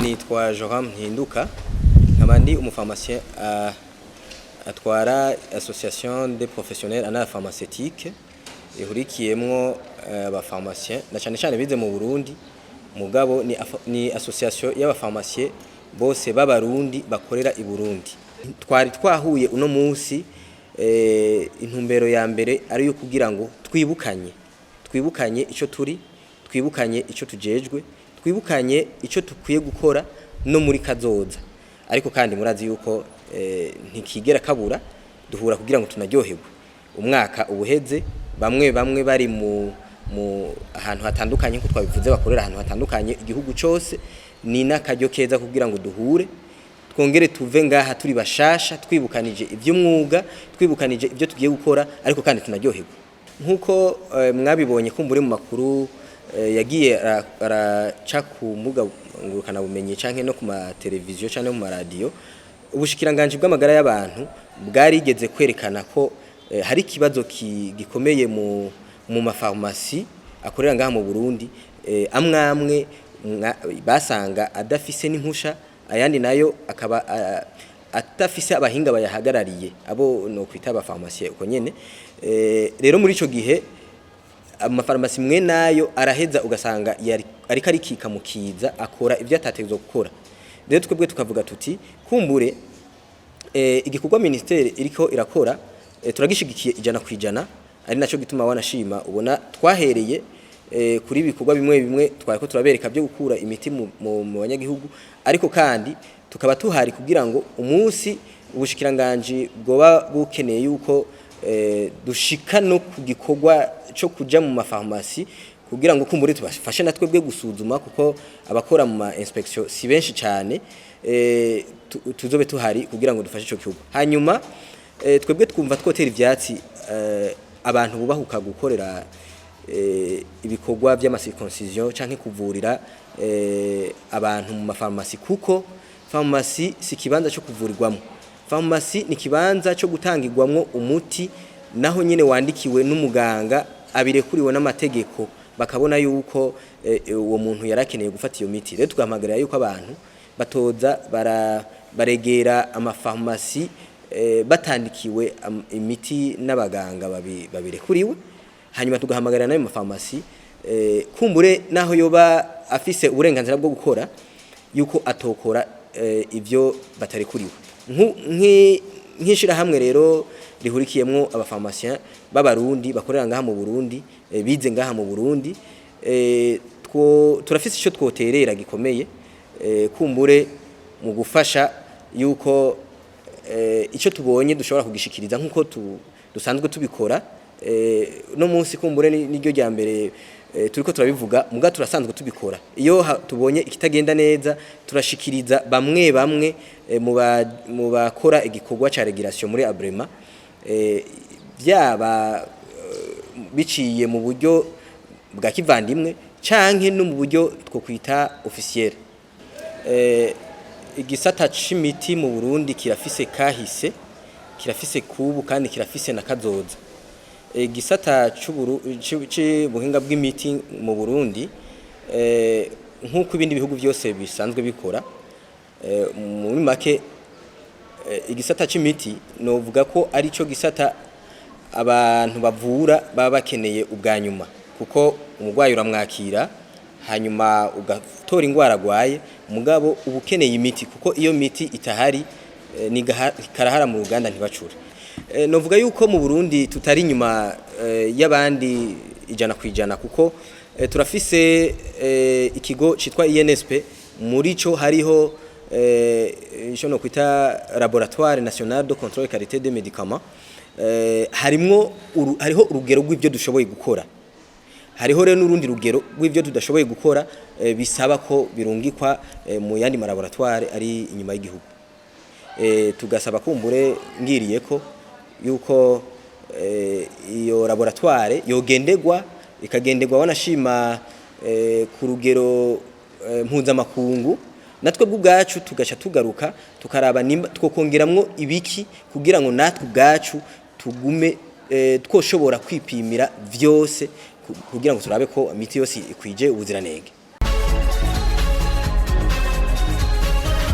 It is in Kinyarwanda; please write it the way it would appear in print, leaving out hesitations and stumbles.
nitwa Joram Mpinduka nkaba ndi umupharmacien atwara association des professionnels en art pharmaceutique ihurikiyemwo abapharmaciens na cyane bize mu Burundi mugabo ni association y'abapharmaciens bose b'abarundi bakorera i Burundi. Twari twahuye uno munsi intumbero ya mbere ari yo kugira ngo twibukanye ico turi, twibukanye ico tujejwe, twibukanye ico tukwiye gukora no muri kazoza. Ariko kandi murazi yuko ntikigera kabura duhura kugira ngo tunaryoherwe. Umwaka ubuheze bamwe bari mu ahantu hatandukanye ko twabivuze bakorera ahantu hatandukanye igihugu cyose, ni nakaryo keza kugira ngo duhure twongere tuve ngaha turi bashasha twibukanije ivy'umwuga, twibukanije ivyo tugiye gukora, ariko kandi tunaryoherwe. Nkuko mwabibonye kumbure mu makuru yagiye araca ku mbuga ngurukana bumenyi canke no ku ma televiziyo canke mu radio, ubushikiranganje bw'amagara y'abantu bwarigeze kwerekana ko hari kibazo gikomeye mu mafarmasi akorera ngaha mu Burundi, amwe basanga adafise n'impusha, ayandi nayo akaba atafise abahinga bayahagarariye abo no kwita abafarmasi uko nyene. Rero muri ico gihe amafarmasi mwe nayo araheza ugasanga ariko arikika mukiza akora ivyo atatezo gukora. Rero twebwe tukavuga tuti kumbure igikorwa ministeri iriko irakora turagishigikiye 100%, ari naco gituma wanashima ubona twahereye kuri bikorwa bimwe twariko turabereka byo gukura imiti mu banyagihugu, ariko kandi tukaba tuhari kugira ngo umunsi ubushikiranganje bwoba bukeneye yuko dushika no ku gikorwa cyo kuja mu mafarmasi kugira ngo kumbure tubafashe natwebwe gusuzuma, kuko abakora mu ma inspection si benshi cyane, tuzobe tuhari kugira ngo dufashe ico kigo. Hanyuma twebwe twumva twotera ivyatsi abantu bubahuka gukorera ibikorwa by'amacirconcision canke kuvurira abantu mu mafarmasi, kuko farmasi si kibanza cyo kuvurirwamo. Farmasi ni kibanza cyo gutangirwamwo umuti, naho nyine wandikiwe n'umuganga abirekuriwe n'amategeko, bakabona yuko uwo muntu yarakeneye gufata iyo miti. Rero tugahamagarira yuko abantu batoza baregera amafarmasi batandikiwe imiti n'abaganga babirekuriwe. Hanyuma tugahamagarira nayo mafarmasi kumbure naho yoba afise uburenganzira bwo gukora yuko atokora ivyo batarekuriwe. Nkishira hamwe rero rihurikiyemwo abafarmacien b'abarundi bakorera ngaha mu Burundi, bize ngaha mu Burundi, turafise ico twoterera gikomeye kumbure mu gufasha yuko ico tubonye dushobora kugishikiriza nkuko dusanzwe tubikora. No munsi kumbure niryo rya mbere turiko turabivuga, muga turasanzwe tubikora. Iyo tubonye ikitagenda neza turashikiriza bamwe mu bakora igikorwa ca regulation muri Abrema, byaba biciye mu buryo bwa kivandimwe canke no mu buryo two kwita officiel. Igisata c'imiti mu Burundi kirafise kahise, kirafise kubu, kandi kirafise na kazoza. Gisata c'ubuhinga bw'imiti mu Burundi nkuko ibindi bihugu byose bisanzwe bikora, muri make igisata c'imiti novuga ko ari cyo gisata abantu bavura baba bakeneye ubwanyuma, kuko umugwayi uramwakira hanyuma ugatora ingwara agwaye, mugabo ubukeneye imiti, kuko iyo miti itahari ni karahara mu ruganda ntibacure. Novuga yuko mu Burundi tutari nyuma y'abandi 100%, kuko turafise ikigo citwa INSP, muri cyo hariho ico no kwita Laboratoire National de Contrôle et Qualité des Médicaments. Hariho urugero rw'ivyo dushoboye gukora, hariho rero n'urundi rugero rw'ivyo tudashoboye gukora, bisaba ko birungikwa mu yandi laboratoire ari inyuma y'igihugu. Tugasaba kumbure ngiriye ko yuko iyo laboratoire yogendegwa ikagendegwa wanashima ku rugero mpuzamakungu, natwe bw'ubwacu tugaca tugaruka tukaraba nimba twokongeramwo ibiki kugira ngo natwe ubwacu tugume twoshobora kwipimira vyose kugira ngo turabe ko imiti yose ikwije ubuziranenge.